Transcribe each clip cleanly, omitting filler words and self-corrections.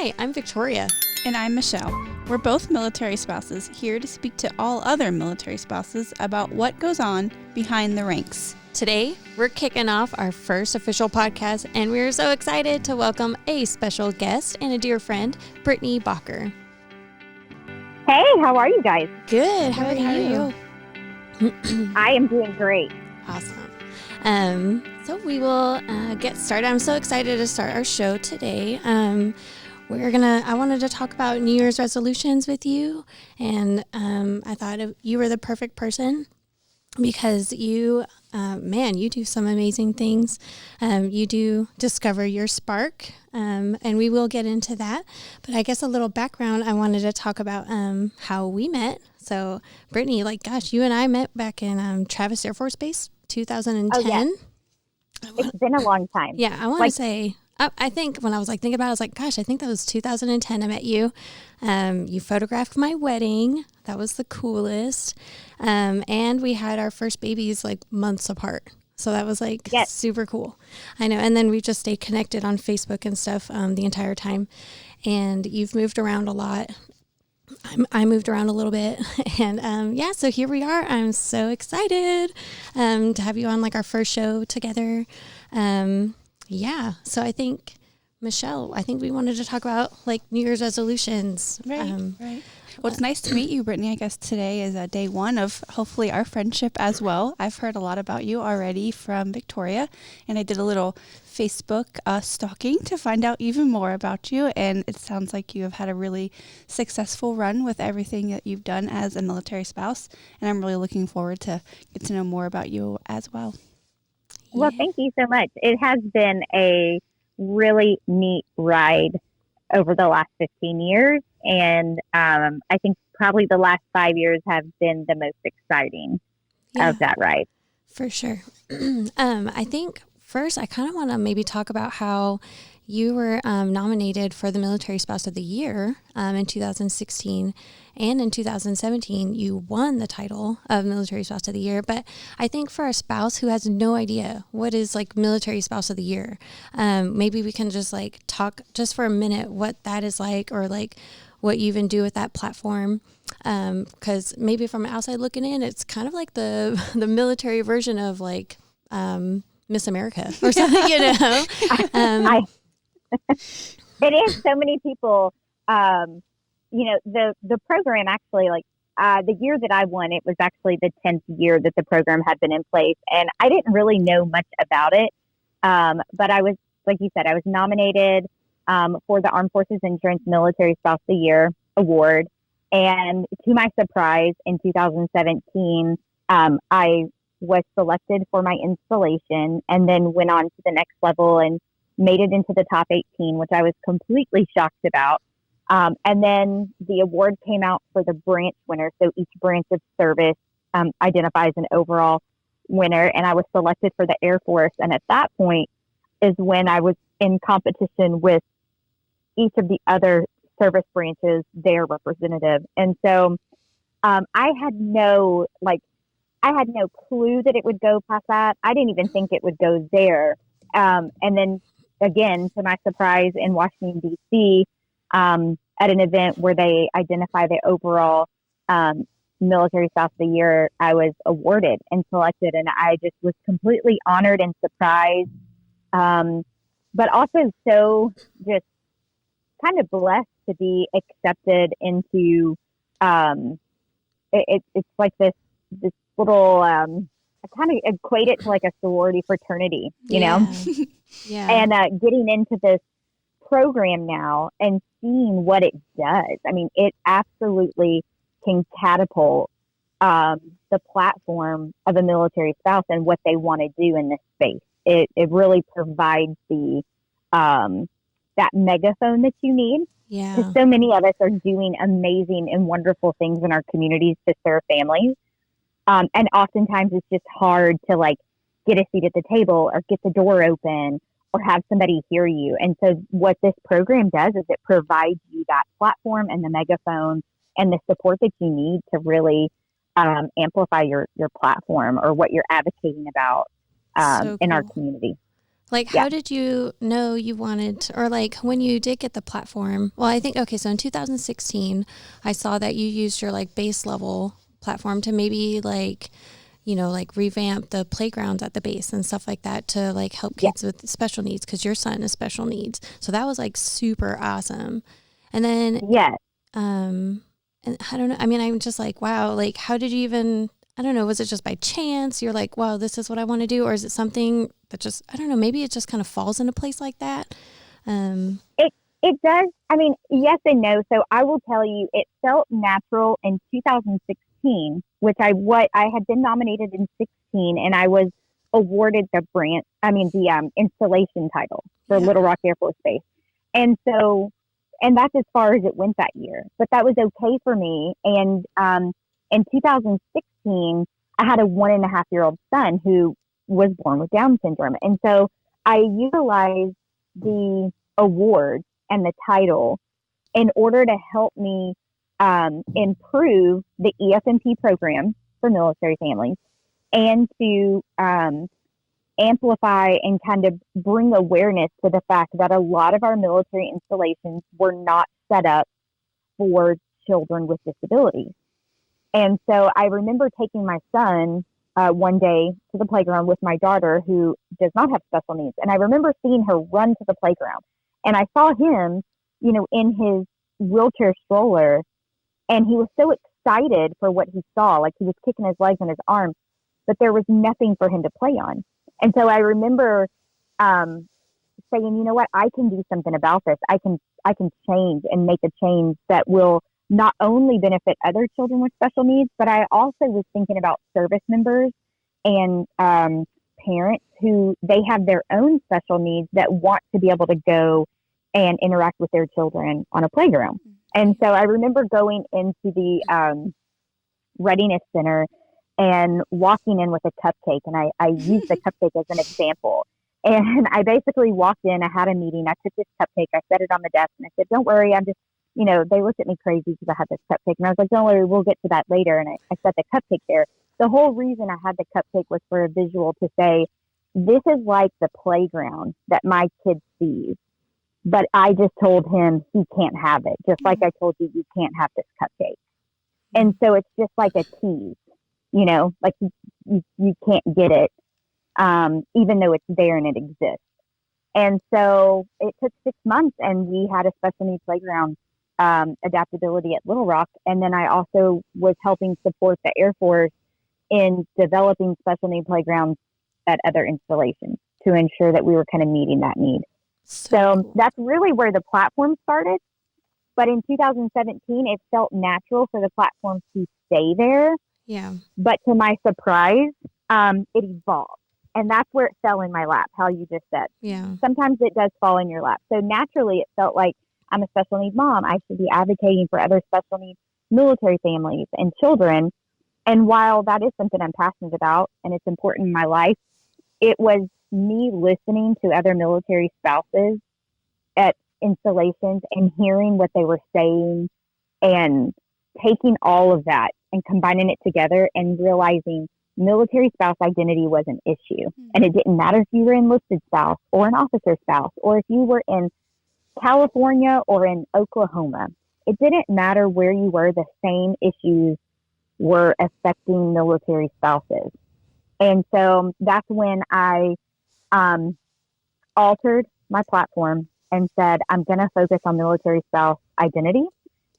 Hi, I'm Victoria. And I'm Michelle. We're both military spouses here to speak to all other military spouses about what goes on behind the ranks. Today, we're kicking off our first official podcast, and we're so excited to welcome a special guest and a dear friend, Brittany Boccher. Hey, how are you guys? Good. How are you? I am doing great. Awesome. So we will get started. I'm so excited to start our show today. I wanted to talk about New Year's resolutions with you, and I thought you were the perfect person because you do some amazing things. You do discover your spark, and we will get into that. But I guess a little background, I wanted to talk about how we met. So, Brittany, you and I met back in Travis Air Force Base, 2010. Oh, yeah. It's been a long time. Yeah, I want to say... I think when I was thinking about it, I was like, gosh, I think that was 2010 I met you. You photographed my wedding. That was the coolest. And we had our first babies months apart. So that was super cool. I know. And then we just stayed connected on Facebook and stuff the entire time. And you've moved around a lot. I moved around a little bit. And so here we are. I'm so excited to have you on our first show together. So I think, Michelle, we wanted to talk about New Year's resolutions. Right. Well, it's nice to meet you, Brittany. I guess today is day one of hopefully our friendship as well. I've heard a lot about you already from Victoria, and I did a little Facebook stalking to find out even more about you. And it sounds like you have had a really successful run with everything that you've done as a military spouse. And I'm really looking forward to get to know more about you as well. Well, thank you so much. It has been a really neat ride over the last 15 years. And I think probably the last 5 years have been the most exciting of that ride. For sure. I think first I kind of want to maybe talk about how you were nominated for the Military Spouse of the Year in 2016. And in 2017, you won the title of Military Spouse of the Year. But I think for a spouse who has no idea what is Military Spouse of the Year, maybe we can just talk just for a minute what that is or what you even do with that platform. Because maybe from outside looking in, it's kind of like the military version of Miss America or something, It is. So many people... the program actually, the year that I won, it was actually the 10th year that the program had been in place. And I didn't really know much about it. But I was, like you said, I was nominated for the Armed Forces Insurance Military Spouse of the Year Award. And to my surprise, in 2017, I was selected for my installation and then went on to the next level and made it into the top 18, which I was completely shocked about. And then the award came out for the branch winner. So each branch of service identifies an overall winner. And I was selected for the Air Force. And at that point is when I was in competition with each of the other service branches, their representative. And so I had no clue that it would go past that. I didn't even think it would go there. And then again, to my surprise, in Washington, D.C., at an event where they identify the overall Military Spouse of the Year, I was awarded and selected, and I just was completely honored and surprised, but also so just kind of blessed to be accepted into. It's like this little. I kind of equate it to a sorority fraternity, you know, and getting into this program now and seeing what it does. I mean, it absolutely can catapult the platform of a military spouse and what they want to do in this space. It really provides the that megaphone that you need. Yeah. Because so many of us are doing amazing and wonderful things in our communities to serve families. And oftentimes it's just hard to get a seat at the table or get the door open or have somebody hear you. And so what this program does is it provides you that platform and the megaphone and the support that you need to really amplify your platform or what you're advocating about in our community. Like, how did you know you wanted, or like when you did get the platform? Well, I think, okay, so in 2016, I saw that you used your like base level platform to maybe like, you know, like revamp the playgrounds at the base and stuff like that to like help kids with special needs, because your son has special needs. So that was like super awesome. And then, and I don't know, I mean, I'm just like, wow, like how did you even, I don't know, was it just by chance? You're like, wow, this is what I want to do? Or is it something that just, I don't know, maybe it just kind of falls into place like that? It does. I mean, yes and no. So I will tell you, it felt natural in 2016, which I had been nominated in 16, and I was awarded the installation title for Little Rock Air Force Base. And so, and that's as far as it went that year, but that was okay for me. And, in 2016, I had a 1.5-year-old son who was born with Down syndrome. And so I utilized the award and the title in order to help me improve the EFMP program for military families, and to amplify and kind of bring awareness to the fact that a lot of our military installations were not set up for children with disabilities. And so I remember taking my son one day to the playground with my daughter, who does not have special needs. And I remember seeing her run to the playground. And I saw him, you know, in his wheelchair stroller, and he was so excited for what he saw. Like, he was kicking his legs and his arms, but there was nothing for him to play on. And so I remember saying, you know what, I can do something about this. I can change and make a change that will not only benefit other children with special needs, but I also was thinking about service members and parents who they have their own special needs that want to be able to go and interact with their children on a playground. And so I remember going into the Readiness Center and walking in with a cupcake, and I used the cupcake as an example. And I basically walked in, I had a meeting, I took this cupcake, I set it on the desk, and I said, don't worry, I'm just, you know, they looked at me crazy because I had this cupcake. And I was like, don't worry, we'll get to that later. And I set the cupcake there. The whole reason I had the cupcake was for a visual to say, this is like the playground that my kid sees. But I just told him he can't have it. Just like I told you, you can't have this cupcake. And so it's just like a tease, you know, like you can't get it, even though it's there and it exists. And so it took 6 months, and we had a special needs playground adaptability at Little Rock. And then I also was helping support the Air Force in developing special need playgrounds at other installations to ensure that we were kind of meeting that need. So that's really where the platform started. But in 2017, it felt natural for the platform to stay there. Yeah. But to my surprise, it evolved. And that's where it fell in my lap, how you just said. Yeah. Sometimes it does fall in your lap. So naturally, it felt like I'm a special needs mom. I should be advocating for other special needs military families and children. And while that is something I'm passionate about and it's important in my life, it was me listening to other military spouses at installations and hearing what they were saying and taking all of that and combining it together and realizing military spouse identity was an issue. And it didn't matter if you were an enlisted spouse or an officer spouse, or if you were in California or in Oklahoma. It didn't matter where you were, the same issues were affecting military spouses. And so that's when I altered my platform and said, I'm going to focus on military spouse identity.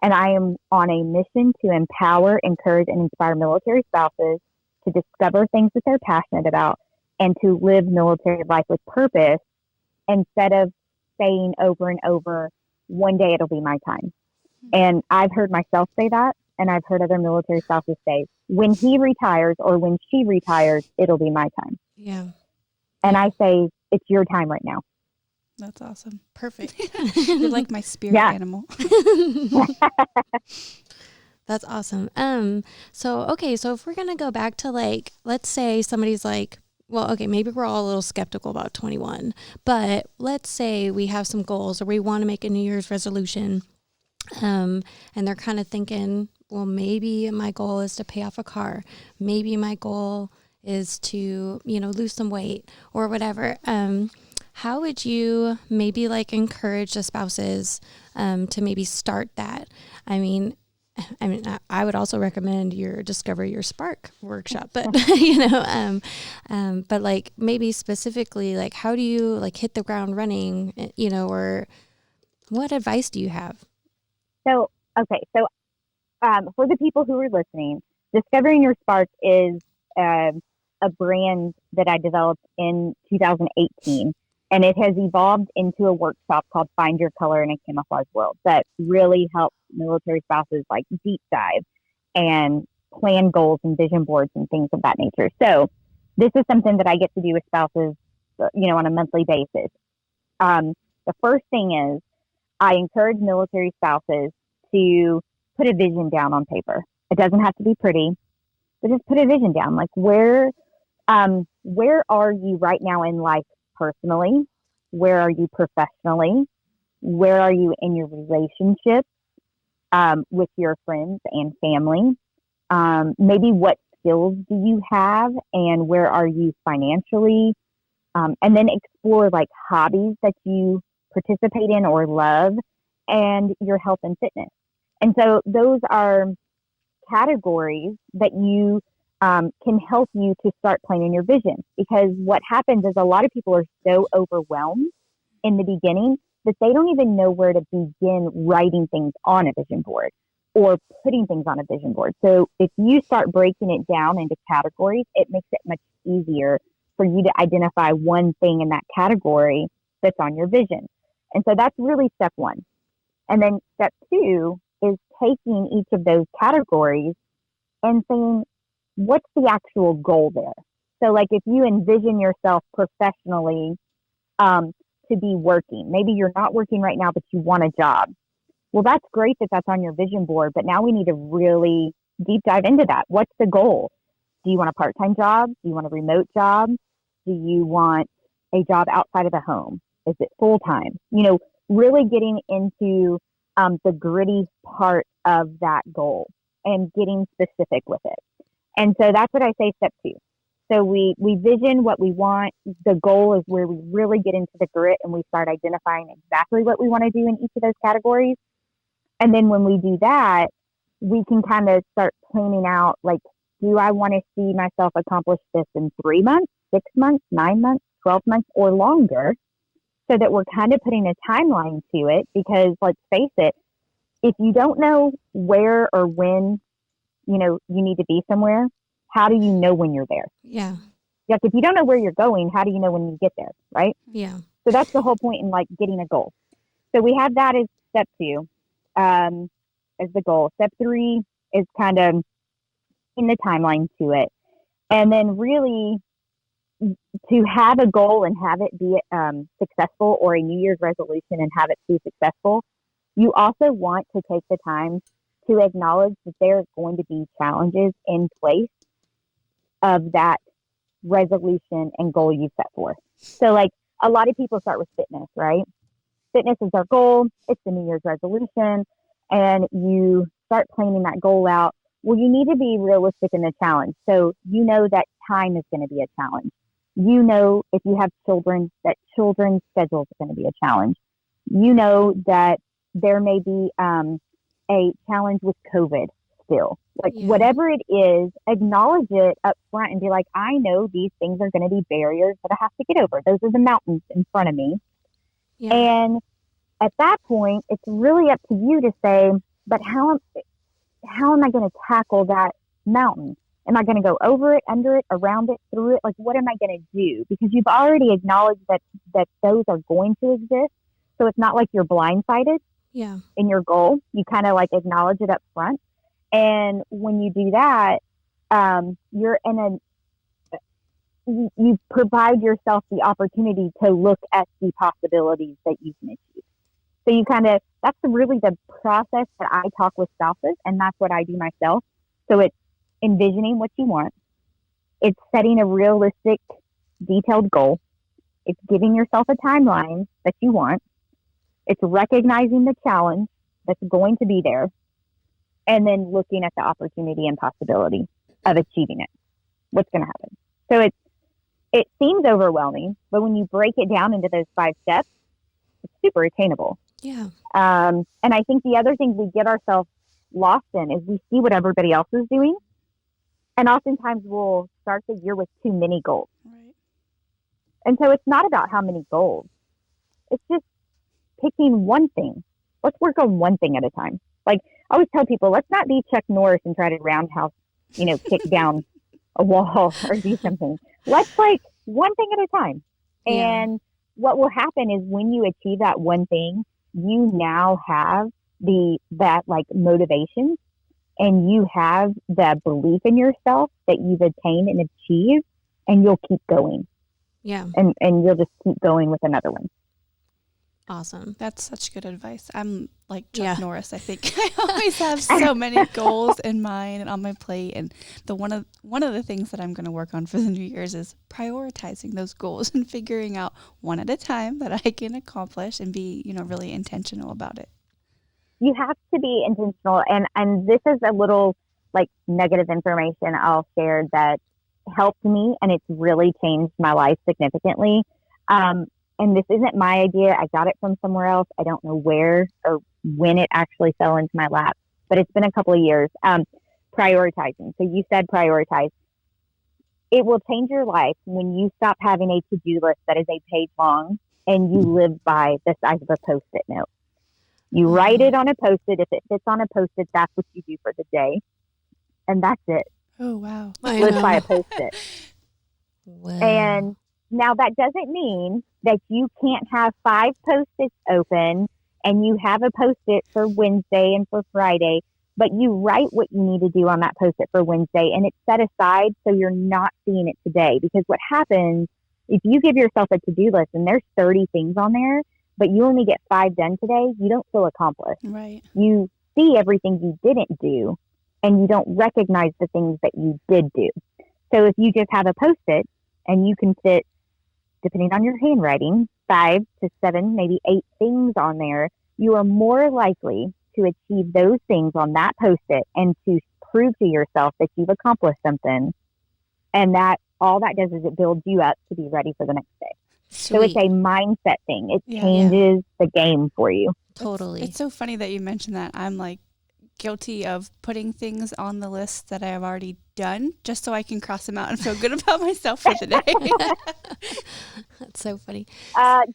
And I am on a mission to empower, encourage, and inspire military spouses to discover things that they're passionate about and to live military life with purpose, instead of saying over and over, one day it'll be my time. And I've heard myself say that, and I've heard other military spouses say, when he retires or when she retires, it'll be my time. Yeah. And I say, it's your time right now. That's awesome. Perfect. You're like my spirit animal. That's awesome. So if we're going to go back to, like, let's say somebody's like, well, okay, maybe we're all a little skeptical about 21, but let's say we have some goals or we want to make a New Year's resolution. And they're kind of thinking, well, maybe my goal is to pay off a car. Maybe my goal is to, lose some weight or whatever. how would you maybe like encourage the spouses to maybe start that? I mean, I would also recommend your Discover Your Spark workshop, but but like maybe specifically, like how do you like hit the ground running, or what advice do you have? So, okay. So, for the people who are listening, Discovering Your Spark is a brand that I developed in 2018, and it has evolved into a workshop called Find Your Color in a Camouflage World that really helps military spouses like deep dive and plan goals and vision boards and things of that nature. So this is something that I get to do with spouses, on a monthly basis. The first thing is I encourage military spouses to put a vision down on paper. It doesn't have to be pretty, but just put a vision down. Like where are you right now in life personally? Where are you professionally? Where are you in your relationships with your friends and family? Maybe what skills do you have and where are you financially? And then explore like hobbies that you participate in or love and your health and fitness. And so those are categories that you can help you to start planning your vision, because what happens is a lot of people are so overwhelmed in the beginning that they don't even know where to begin writing things on a vision board or putting things on a vision board. So if you start breaking it down into categories, it makes it much easier for you to identify one thing in that category that's on your vision. And so that's really step one. And then step two is taking each of those categories and saying, what's the actual goal there? So like if you envision yourself professionally to be working, maybe you're not working right now, but you want a job. Well, that's great that that's on your vision board, but now we need to really deep dive into that. What's the goal? Do you want a part-time job? Do you want a remote job? Do you want a job outside of the home? Is it full-time? Really getting into the gritty part of that goal and getting specific with it. And so that's what I say step two. So we vision what we want. The goal is where we really get into the grit and we start identifying exactly what we want to do in each of those categories. And then when we do that, we can kind of start planning out, like, do I want to see myself accomplish this in 3 months, 6 months, 9 months, 12 months, or longer? So that we're kind of putting a timeline to it, because let's face it, if you don't know where or when, you need to be somewhere, how do you know when you're there? Yeah. Like if you don't know where you're going, how do you know when you get there? Right. Yeah. So that's the whole point in like getting a goal. So we have that as step two, as the goal. Step three is kind of in the timeline to it. And then really to have a goal and have it be successful, or a New Year's resolution and have it be successful, you also want to take the time to acknowledge that there are going to be challenges in place of that resolution and goal you set forth. So like a lot of people start with fitness, right? Fitness is our goal. It's the New Year's resolution. And you start planning that goal out. Well, you need to be realistic in the challenge. So you know that time is going to be a challenge. You know, if you have children, that children's schedules are going to be a challenge. You know that there may be a challenge with COVID still. Like whatever it is, acknowledge it up front and be like, I know these things are going to be barriers that I have to get over. Those are the mountains in front of me. Yeah. And at that point, it's really up to you to say, but how am I going to tackle that mountain? Am I going to go over it, under it, around it, through it? Like, what am I going to do? Because you've already acknowledged that those are going to exist. So it's not like you're blindsided in your goal. You kind of like acknowledge it up front. And when you do that, you're you provide yourself the opportunity to look at the possibilities that you can achieve. So you kind of, that's really the process that I talk with spouses, and that's what I do myself. So it's envisioning what you want. It's setting a realistic, detailed goal. It's giving yourself a timeline that you want. It's recognizing the challenge that's going to be there, and then looking at the opportunity and possibility of achieving it. What's going to happen? So it seems overwhelming, but when you break it down into those 5 steps, it's super attainable. Yeah. And I think the other thing we get ourselves lost in is we see what everybody else is doing. And oftentimes we'll start the year with too many goals. Right. And so it's not about how many goals. It's just picking one thing. Let's work on one thing at a time. Like I always tell people, let's not be Chuck Norris and try to roundhouse, kick down a wall or do something. Let's like one thing at a time. Yeah. And what will happen is when you achieve that one thing, you now have that like motivation, and you have the belief in yourself that you've attained and achieved, and you'll keep going. Yeah. And you'll just keep going with another one. Awesome. That's such good advice. I'm like Chuck Yeah. Norris. I think I always have so many goals in mind and on my plate. And one of the things that I'm going to work on for the New Year's is prioritizing those goals and figuring out one at a time that I can accomplish and be, really intentional about it. You have to be intentional. And this is a little like nugget of information I'll share that helped me, and it's really changed my life significantly. And this isn't my idea. I got it from somewhere else. I don't know where or when it actually fell into my lap, but it's been a couple of years. Prioritizing. So you said prioritize. It will change your life when you stop having a to-do list that is a page long and you live by the size of a Post-it note. You write it on a Post-it. If it fits on a Post-it, that's what you do for the day. And that's it. Oh, wow. Live by a Post-it. Wow. And now that doesn't mean that you can't have 5 Post-its open and you have a Post-it for Wednesday and for Friday, but you write what you need to do on that Post-it for Wednesday and it's set aside so you're not seeing it today. Because what happens if you give yourself a to-do list and there's 30 things on there, but you only get 5 done today, you don't feel accomplished. Right. You see everything you didn't do and you don't recognize the things that you did do. So if you just have a Post-it and you can fit, depending on your handwriting, 5 to 7, maybe 8 things on there, you are more likely to achieve those things on that Post-it and to prove to yourself that you've accomplished something. And that all that does is it builds you up to be ready for the next day. Sweet. So it's a mindset thing. It Yeah. changes the game for you. Totally. It's so funny that you mentioned that. I'm like guilty of putting things on the list that I have already done just so I can cross them out and feel good about myself for the day. That's so funny.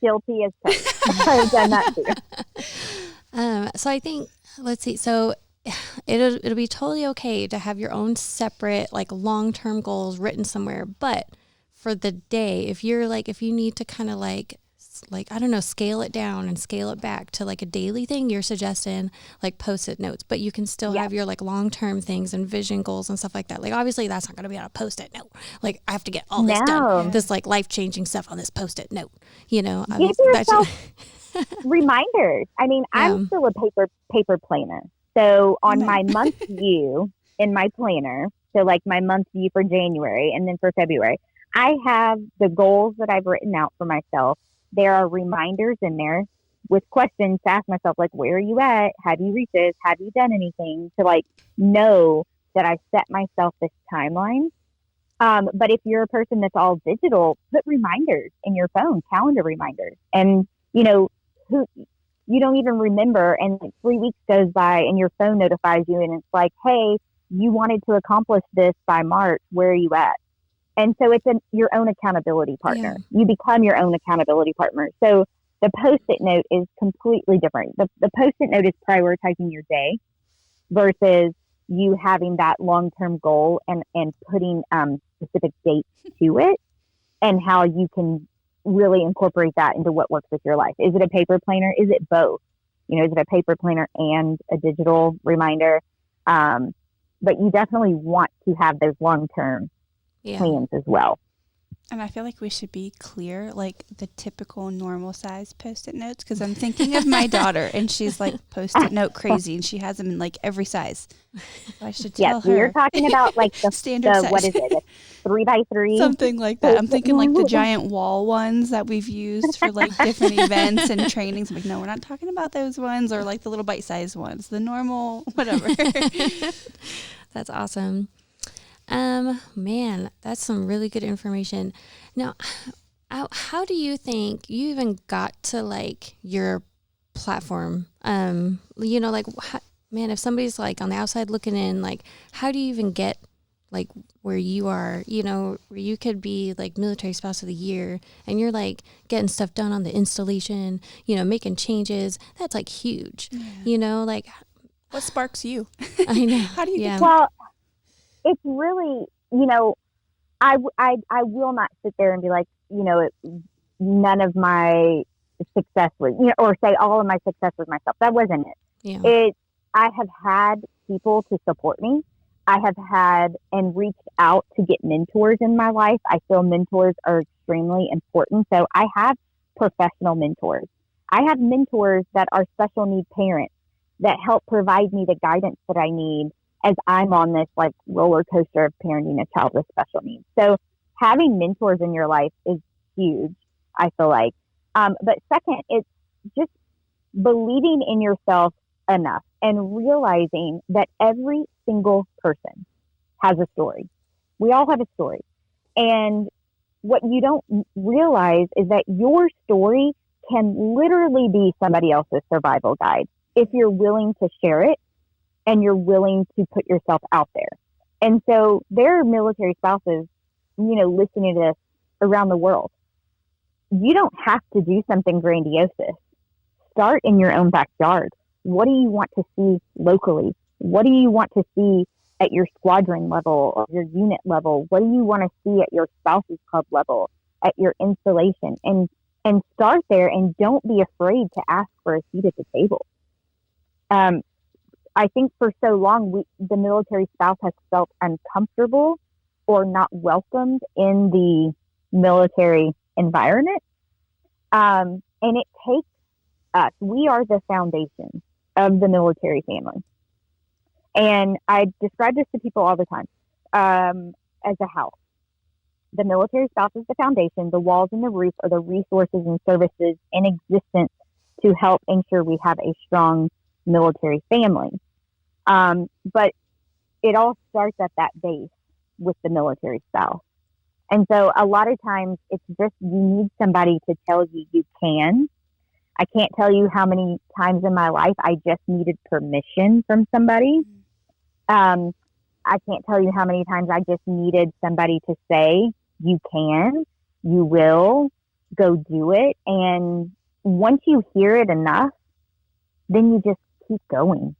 Guilty as charged. I've done that too. So I think, let's see. So it'll be totally okay to have your own separate, like long-term goals written somewhere. But for the day, if you need to kind of like, I don't know, scale it down and scale it back to like a daily thing, you're suggesting like Post-it notes, but you can still have your like long-term things and vision goals and stuff like that. Like obviously that's not going to be on a Post-it note. Like I have to get all this done, this like life-changing stuff on this Post-it note, Give yourself reminders. I mean, I'm still a paper planner. So on my month view in my planner, so like my month view for January and then for February, I have the goals that I've written out for myself. There are reminders in there with questions to ask myself, like, where are you at? Have you reached this? Have you done anything to like know that I set myself this timeline? But if you're a person that's all digital, put reminders in your phone, calendar reminders. And, you don't even remember. And like 3 weeks goes by and your phone notifies you and it's like, hey, you wanted to accomplish this by March. Where are you at? And so it's your own accountability partner. Yeah. You become your own accountability partner. So the Post-it note is completely different. The Post-it note is prioritizing your day versus you having that long-term goal and putting specific dates to it and how you can really incorporate that into what works with your life. Is it a paper planner? Is it both? Is it a paper planner and a digital reminder? But you definitely want to have those long-term plans as well. And I feel like we should be clear, like the typical normal size Post-it notes, because I'm thinking of my daughter and she's like Post-it note crazy and she has them in like every size. So I should tell her. You're talking about like the standard size. What is it? 3x3? Something like that. I'm thinking like the giant wall ones that we've used for like different events and trainings. I'm like, no, we're not talking about those ones, or like the little bite-sized ones, the normal, whatever. That's awesome. Man, that's some really good information. Now, how do you think you even got to like your platform? Like, man, if somebody's like on the outside looking in, like, how do you even get like where you are, where you could be like military spouse of the year and you're like getting stuff done on the installation, making changes. That's like huge, like What sparks you? I know. How do you get Well, it's really, I will not sit there and be like, none of my success was, or say all of my success was myself. That wasn't it. Yeah. I have had people to support me. I have had and reached out to get mentors in my life. I feel mentors are extremely important. So I have professional mentors. I have mentors that are special need parents that help provide me the guidance that I need as I'm on this like roller coaster of parenting a child with special needs. So having mentors in your life is huge, I feel like. But second, it's just believing in yourself enough and realizing that every single person has a story. We all have a story. And what you don't realize is that your story can literally be somebody else's survival guide if you're willing to share it and you're willing to put yourself out there. And so there are military spouses, listening to this around the world. You don't have to do something grandiose. Start in your own backyard. What do you want to see locally? What do you want to see at your squadron level or your unit level? What do you want to see at your spouse's club level, at your installation? And start there and don't be afraid to ask for a seat at the table. I think for so long, the military spouse has felt uncomfortable or not welcomed in the military environment. And it takes us. We are the foundation of the military family. And I describe this to people all the time as a house. The military spouse is the foundation. The walls and the roof are the resources and services in existence to help ensure we have a strong military family. But it all starts at that base with the military spouse. And so a lot of times it's just you need somebody to tell you you can. I can't tell you how many times in my life I just needed permission from somebody. I can't tell you how many times I just needed somebody to say, you can, you will, go do it. And once you hear it enough, then you just keep going.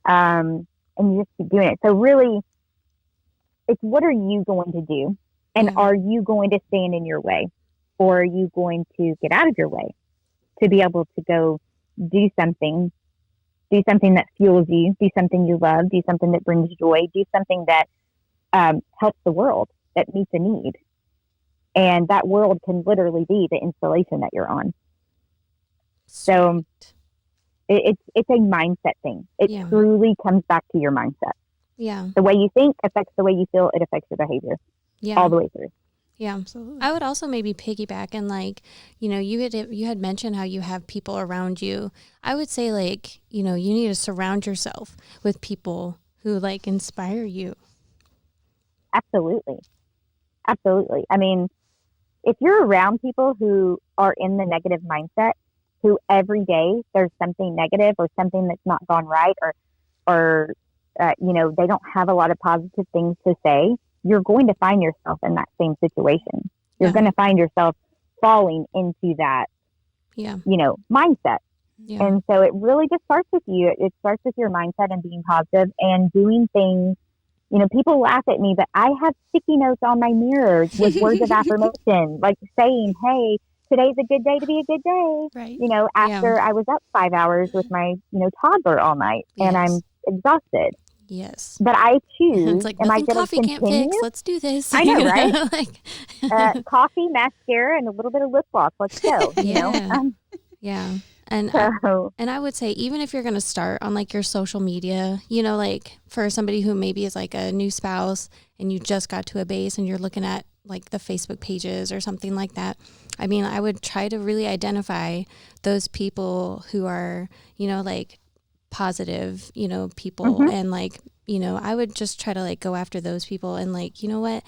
And you just keep doing it. So really, it's what are you going to do? And are you going to stand in your way? Or are you going to get out of your way to be able to go do something that fuels you, do something you love, do something that brings joy, do something that helps the world, that meets a need. And that world can literally be the installation that you're on. So it's a mindset thing. It truly comes back to your mindset. Yeah. The way you think affects the way you feel. It affects your behavior. Yeah. All the way through. Yeah, absolutely. I would also maybe piggyback and you had mentioned how you have people around you. I would say you need to surround yourself with people who inspire you. Absolutely. Absolutely. I mean, if you're around people who are in the negative mindset, who every day there's something negative or something that's not gone right or they don't have a lot of positive things to say, you're going to find yourself in that same situation. You're going to find yourself falling into that, mindset. Yeah. And so it really just starts with you. It starts with your mindset and being positive and doing things. People laugh at me, but I have sticky notes on my mirrors with words of affirmation, saying, hey, today's a good day to be a good day. Right. After I was up 5 hours with my, toddler all night and I'm exhausted. Yes. But I choose. It's like nothing coffee can't fix. Let's do this. I know, right? Coffee, mascara, and a little bit of lip gloss. Let's go. Yeah. And I would say, even if you're going to start on your social media, for somebody who maybe is a new spouse and you just got to a base and you're looking at the Facebook pages or something like that. I mean, I would try to really identify those people who are, positive, people and I would just try to like go after those people and like, you know what,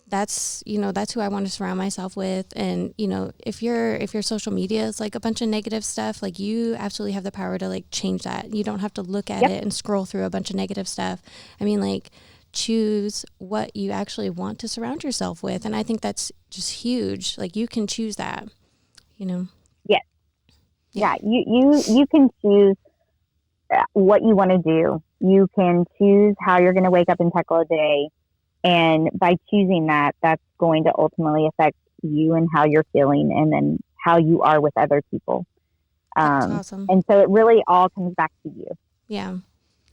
that's who I want to surround myself with. And, if your social media is like a bunch of negative stuff, like you absolutely have the power to like change that. You don't have to look at it and scroll through a bunch of negative stuff. I mean, like, choose what you actually want to surround yourself with. And I think that's just huge. Like you can choose that, Yes. Yeah. You can choose what you want to do. You can choose how you're going to wake up and tackle a day. And by choosing that, that's going to ultimately affect you and how you're feeling and then how you are with other people. That's awesome. And so it really all comes back to you. Yeah.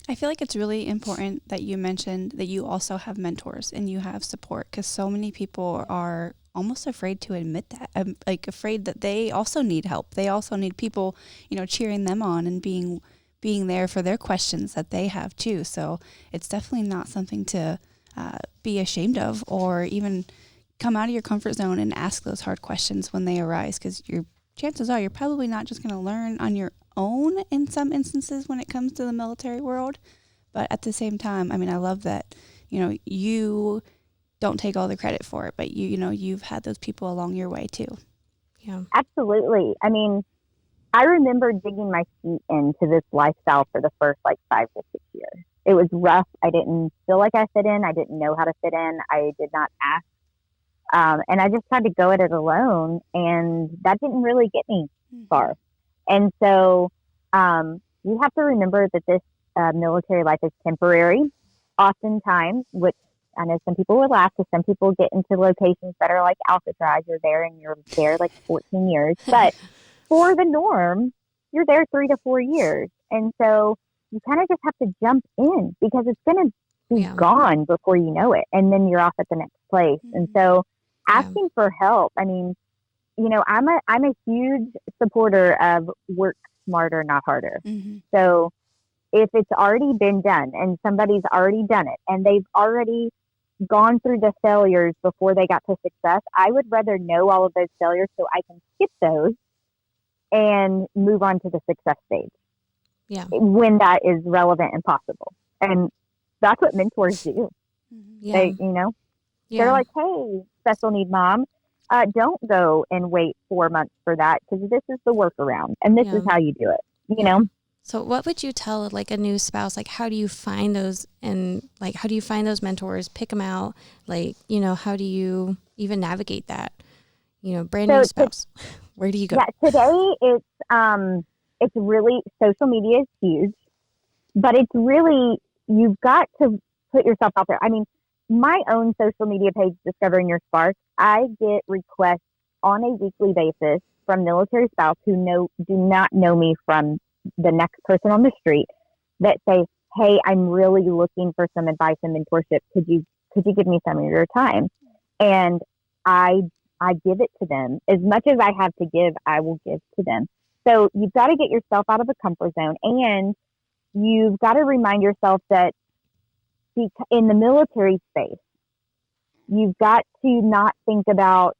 I feel like it's really important that you mentioned that you also have mentors and you have support, because so many people are almost afraid to admit that. Like afraid that they also need help. They also need people, cheering them on and being there for their questions that they have too. So it's definitely not something to be ashamed of, or even come out of your comfort zone and ask those hard questions when they arise, because chances are you're probably not just going to learn on your own in some instances when it comes to the military world. But at the same time, I mean, I love that, you don't take all the credit for it, but you've had those people along your way too. Yeah, absolutely. I mean, I remember digging my feet into this lifestyle for the first 5 to 6 years. It was rough. I didn't feel like I fit in. I didn't know how to fit in. I did not ask. And I just tried to go at it alone, and that didn't really get me far. And so we have to remember that this military life is temporary, oftentimes, which I know some people will laugh, because some people get into locations that are like Alcatraz. You're there and you're there 14 years. But for the norm, you're there 3 to 4 years. And so you kind of just have to jump in, because it's going to be gone before you know it. And then you're off at the next place. And so asking for help, I mean, I'm a huge supporter of work smarter, not harder. So if it's already been done and somebody's already done it and they've already gone through the failures before they got to success, I would rather know all of those failures so I can skip those and move on to the success stage. Yeah. When that is relevant and possible. And that's what mentors do. Yeah. They, they're like, hey, special need mom, don't go and wait 4 months for that, because this is the workaround and this is how you do it, you know? So what would you tell like a new spouse? Like, how do you find those, and like, how do you find those mentors, pick them out? Like, how do you even navigate that? Brand new spouse, where do you go? Yeah, today it's really, social media is huge, but it's really, you've got to put yourself out there. I mean, my own social media page, Discovering Your Spark, I get requests on a weekly basis from military spouses who do not know me from the next person on the street, that say, hey, I'm really looking for some advice and mentorship. Could you give me some of your time? And I give it to them. As much as I have to give, I will give to them. So you've got to get yourself out of the comfort zone, and you've got to remind yourself that in the military space, you've got to not think about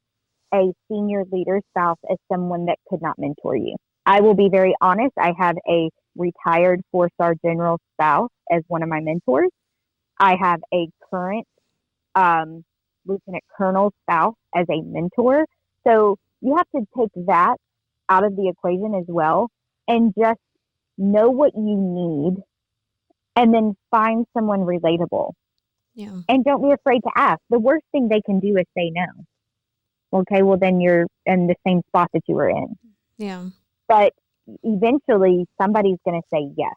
a senior leader spouse as someone that could not mentor you. I will be very honest. I have a retired 4-star general spouse as one of my mentors. I have a current lieutenant colonel spouse as a mentor. So you have to take that out of the equation as well, and just know what you need, and then find someone relatable. Yeah. And don't be afraid to ask. The worst thing they can do is say no. Okay, well then you're in the same spot that you were in. Yeah. But eventually somebody's going to say yes.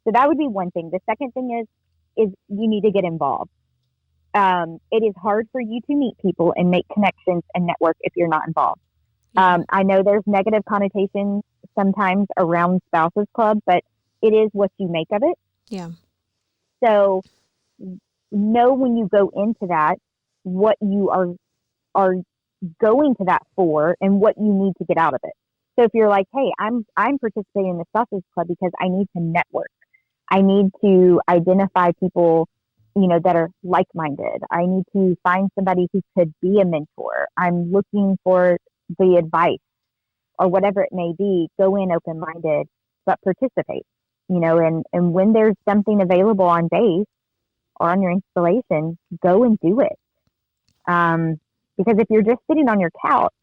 So that would be one thing. The second thing is you need to get involved. It is hard for you to meet people and make connections and network if you're not involved. I know there's negative connotations sometimes around Spouses Club, but it is what you make of it. Yeah. So know when you go into that, what you are going to that for and what you need to get out of it. So if you're like, hey, I'm participating in the Spouses Club because I need to network. I need to identify people, that are like-minded. I need to find somebody who could be a mentor. I'm looking for the advice or whatever it may be. Go in open-minded, but participate. and when there's something available on base or on your installation, go and do it. Because if you're just sitting on your couch,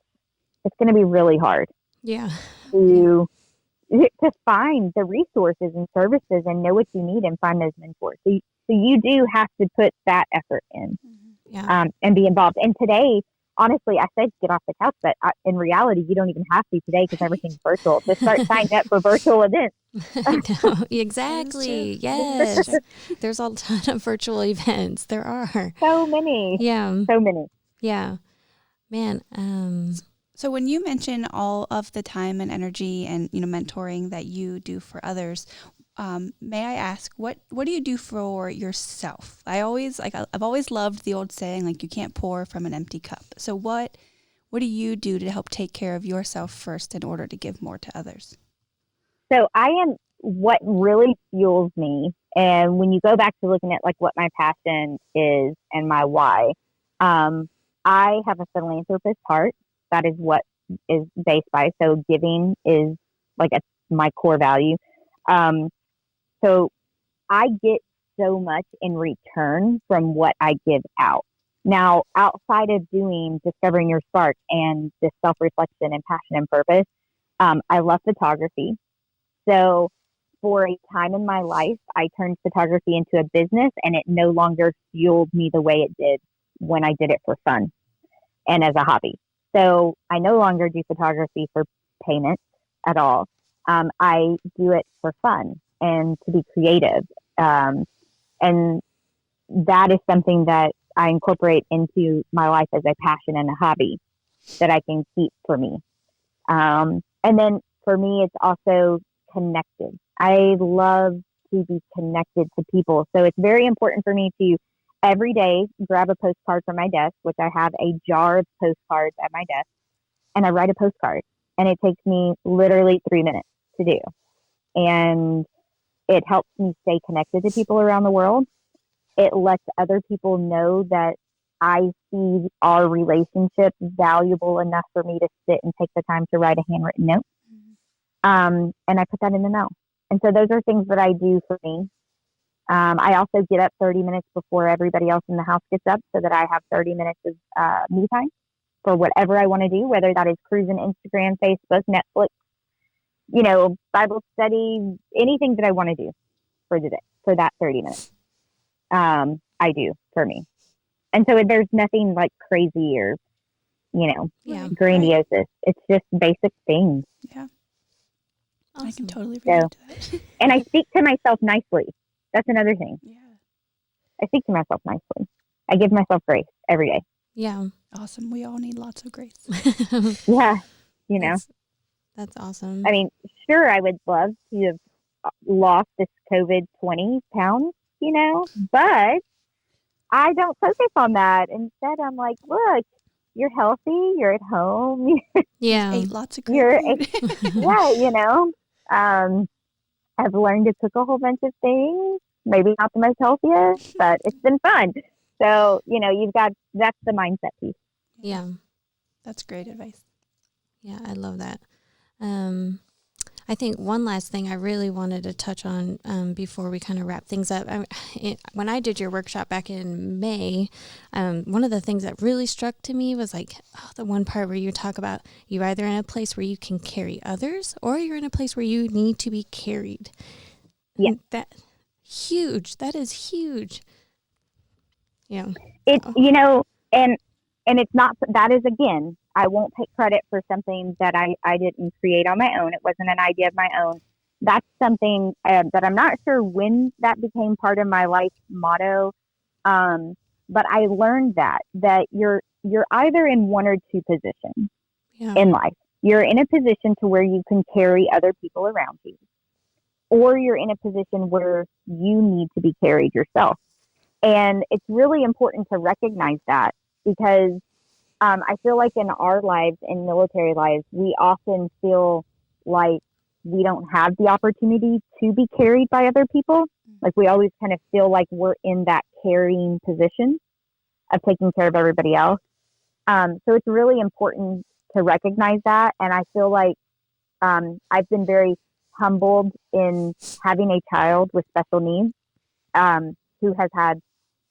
it's going to be really hard Yeah. to find the resources and services and know what you need and find those mentors. So you do have to put that effort in, and be involved. And today, honestly, I said get off the couch, but in reality, you don't even have to today because everything's virtual. Just start signing up for virtual events. No, exactly. Yes. There's a ton of virtual events. There are. So many. Yeah. So many. Yeah. Man. So when you mention all of the time and energy and, mentoring that you do for others, may I ask, what do you do for yourself? I've always loved the old saying, like, you can't pour from an empty cup. So what do you do to help take care of yourself first in order to give more to others? So what really fuels me. And when you go back to looking at like what my passion is and my why, I have a philanthropist heart. That is what is based by. So giving is like my core value. So I get so much in return from what I give out. Now, outside of doing Discovering Your Spark and this self-reflection and passion and purpose, I love photography. So for a time in my life, I turned photography into a business, and it no longer fueled me the way it did when I did it for fun and as a hobby. So I no longer do photography for payment at all. I do it for fun and to be creative. And that is something that I incorporate into my life as a passion and a hobby that I can keep for me. And then for me, it's also connected. I love to be connected to people. So it's very important for me to every day grab a postcard from my desk, which I have a jar of postcards at my desk, and I write a postcard. And it takes me literally 3 minutes to do. And it helps me stay connected to people around the world. It lets other people know that I see our relationship valuable enough for me to sit and take the time to write a handwritten note. And I put that in the mail. And so those are things that I do for me. I also get up 30 minutes before everybody else in the house gets up so that I have 30 minutes of me time for whatever I want to do, whether that is cruising Instagram, Facebook, Netflix, Bible study, anything that I want to do for the day, for that 30 minutes. I do for me. And so there's nothing like crazy or, grandiose. Right. It's just basic things. Yeah. Awesome. I can totally relate to that. And I speak to myself nicely. That's another thing. Yeah. I speak to myself nicely. I give myself grace every day. Yeah. Awesome. We all need lots of grace. Yeah. That's awesome. I mean, sure, I would love to have lost this COVID 20 pounds, but I don't focus on that. Instead, I'm like, look, you're healthy, you're at home. Yeah. Ate lots of great food. I've learned to cook a whole bunch of things, maybe not the most healthiest, but it's been fun. So, that's the mindset piece. Yeah. That's great advice. Yeah, I love that. I think one last thing I really wanted to touch on before we kind of wrap things up. When I did your workshop back in May, one of the things that really struck to me was the one part where you talk about you're either in a place where you can carry others or you're in a place where you need to be carried. Yeah. That is huge. Yeah. And it's not, that is, again, I won't take credit for something that I didn't create on my own. It wasn't an idea of my own. That's something that I'm not sure when that became part of my life motto. But I learned that you're either in one or two positions in life. You're in a position to where you can carry other people around you, or you're in a position where you need to be carried yourself. And it's really important to recognize that, because I feel like in our lives, in military lives, we often feel like we don't have the opportunity to be carried by other people. Like we always kind of feel like we're in that carrying position of taking care of everybody else. So it's really important to recognize that. And I feel like I've been very humbled in having a child with special needs, who has had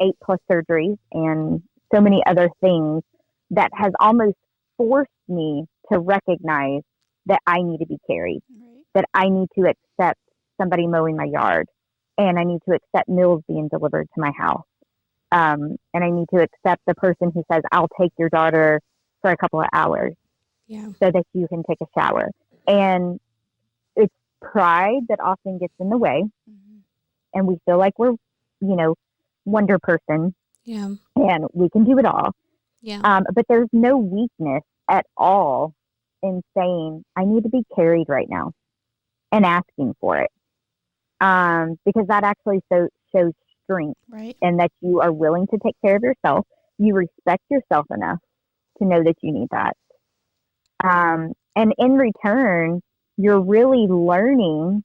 8+ surgeries and so many other things, that has almost forced me to recognize that I need to be carried, Right. that I need to accept somebody mowing my yard, and I need to accept meals being delivered to my house. And I need to accept the person who says, I'll take your daughter for a couple of hours Yeah. so that you can take a shower. And it's pride that often gets in the way. Mm-hmm. And we feel like we're, wonder person, Yeah. and we can do it all. Yeah. But there's no weakness at all in saying, I need to be carried right now, and asking for it. Because that actually shows strength, Right. and that you are willing to take care of yourself. You respect yourself enough to know that you need that. And in return, you're really learning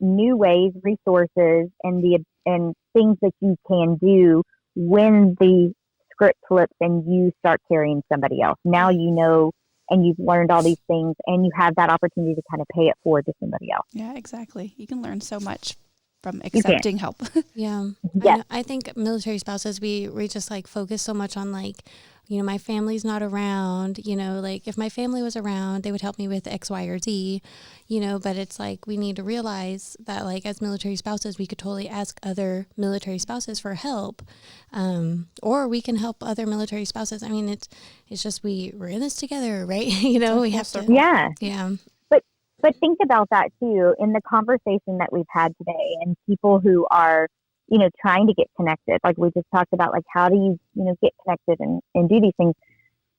new ways, resources, and things that you can do when the script flips and you start carrying somebody else. Now you know, and you've learned all these things, and you have that opportunity to kind of pay it forward to somebody else. Yeah, exactly. You can learn so much from can. accepting help. Yeah. Yes. I think military spouses, we just like focus so much on like, my family's not around, like if my family was around, they would help me with X, Y, or Z, but it's like we need to realize that like as military spouses, we could totally ask other military spouses for help, or we can help other military spouses. I mean, it's just we're in this together, right? We have to. Yeah. Yeah. But think about that too in the conversation that we've had today, and people who are, trying to get connected. Like we just talked about, like how do you, get connected and do these things.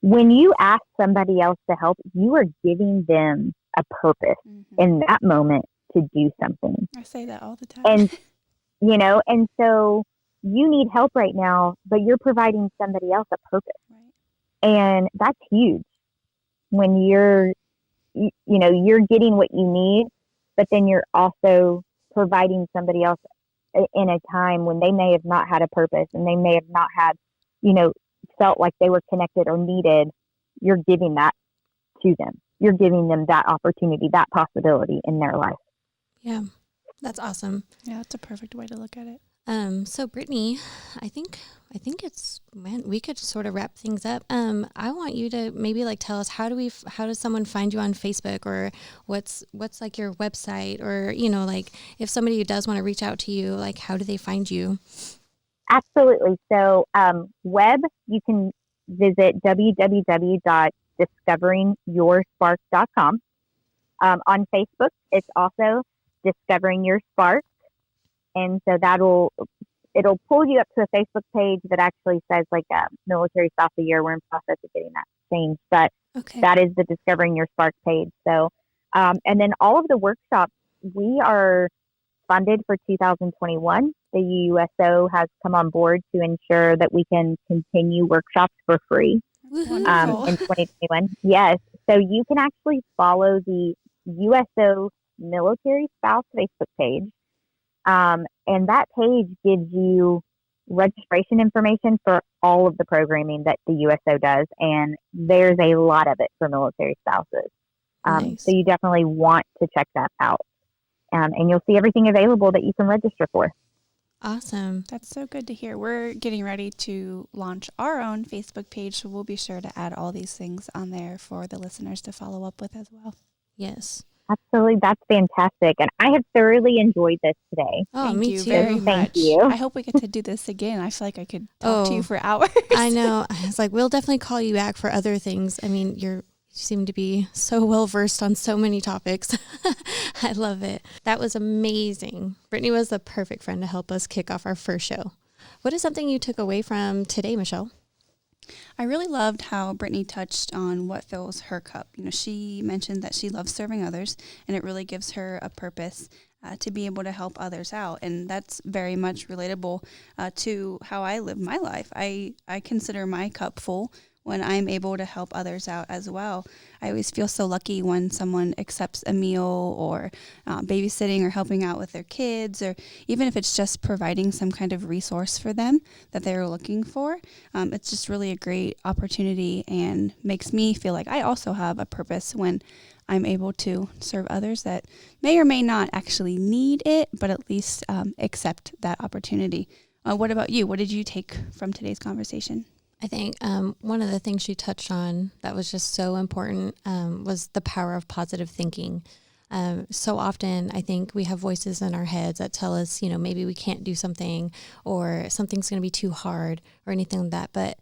When you ask somebody else to help, you are giving them a purpose in that moment to do something. I say that all the time. And, and so you need help right now, but you're providing somebody else a purpose. Right. And that's huge when you're getting what you need, but then you're also providing somebody else in a time when they may have not had a purpose, and they may have not had, felt like they were connected or needed. You're giving that to them. You're giving them that opportunity, that possibility in their life. Yeah. That's awesome. Yeah, that's a perfect way to look at it. So Brittany, I think we could sort of wrap things up. I want you to maybe like tell us how does someone find you on Facebook, or what's like your website, or, like if somebody does want to reach out to you, like how do they find you? Absolutely. So, web, you can visit www.discoveringyourspark.com. On Facebook, it's also Discovering Your Spark. And so it'll pull you up to a Facebook page that actually says like Military Spouse of the Year. We're in process of getting that changed, but Okay. that is the Discovering Your Spark page. So, and then all of the workshops, we are funded for 2021. The USO has come on board to ensure that we can continue workshops for free in 2021. Yes. So you can actually follow the USO Military Spouse Facebook page. And that page gives you registration information for all of the programming that the USO does. And there's a lot of it for military spouses. Nice. So you definitely want to check that out. And you'll see everything available that you can register for. Awesome. That's so good to hear. We're getting ready to launch our own Facebook page, so we'll be sure to add all these things on there for the listeners to follow up with as well. Yes. Absolutely. That's fantastic. And I have thoroughly enjoyed this today. Oh, Thank me you too. very much. Thank you. I hope we get to do this again. I feel like I could talk to you for hours. I know. It's like, we'll definitely call you back for other things. I mean, you seem to be so well versed on so many topics. I love it. That was amazing. Brittany was the perfect friend to help us kick off our first show. What is something you took away from today, Michele? I really loved how Brittany touched on what fills her cup. She mentioned that she loves serving others, and it really gives her a purpose to be able to help others out. And that's very much relatable to how I live my life. I consider my cup full when I'm able to help others out as well. I always feel so lucky when someone accepts a meal or babysitting or helping out with their kids, or even if it's just providing some kind of resource for them that they're looking for. It's just really a great opportunity and makes me feel like I also have a purpose when I'm able to serve others that may or may not actually need it, but at least accept that opportunity. What about you? What did you take from today's conversation? I think one of the things you touched on that was just so important was the power of positive thinking. So often I think we have voices in our heads that tell us, maybe we can't do something or something's going to be too hard or anything like that. But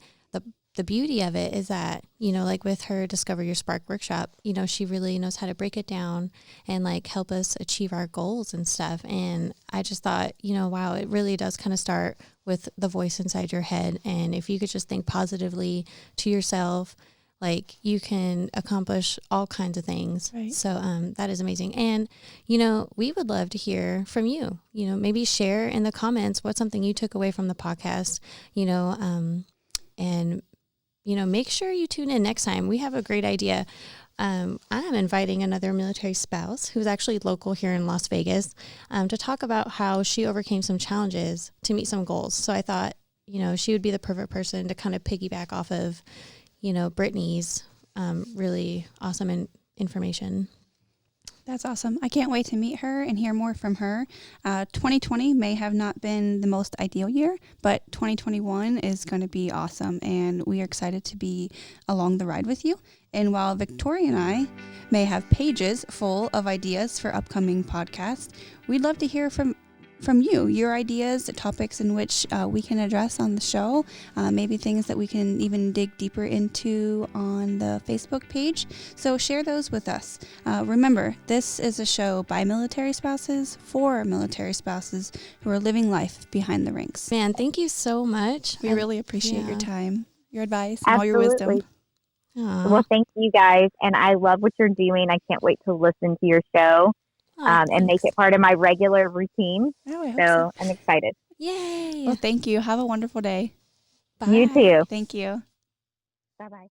the beauty of it is that, like with her Discover Your Spark workshop, she really knows how to break it down and like help us achieve our goals and stuff. And I just thought, wow, it really does kind of start with the voice inside your head. And if you could just think positively to yourself, like you can accomplish all kinds of things. Right. So that is amazing. And, we would love to hear from you, maybe share in the comments what's something you took away from the podcast, and make sure you tune in next time. We have a great idea. I'm inviting another military spouse who's actually local here in Las Vegas to talk about how she overcame some challenges to meet some goals. So I thought, she would be the perfect person to kind of piggyback off of, Brittany's really awesome information. That's awesome. I can't wait to meet her and hear more from her. 2020 may have not been the most ideal year, but 2021 is going to be awesome, and we are excited to be along the ride with you. And while Victoria and I may have pages full of ideas for upcoming podcasts, we'd love to hear from you, your ideas, topics in which we can address on the show, maybe things that we can even dig deeper into on the Facebook page. So share those with us. Remember, this is a show by military spouses for military spouses who are living life behind the ranks. Man, thank you so much. We really appreciate your time, your advice, and Absolutely. all your wisdom. Aww. Well, thank you guys. And I love what you're doing. I can't wait to listen to your show. And make it part of my regular routine. Oh, I hope So I'm excited. Yay. Well, thank you. Have a wonderful day. Bye. You too. Thank you. Bye-bye.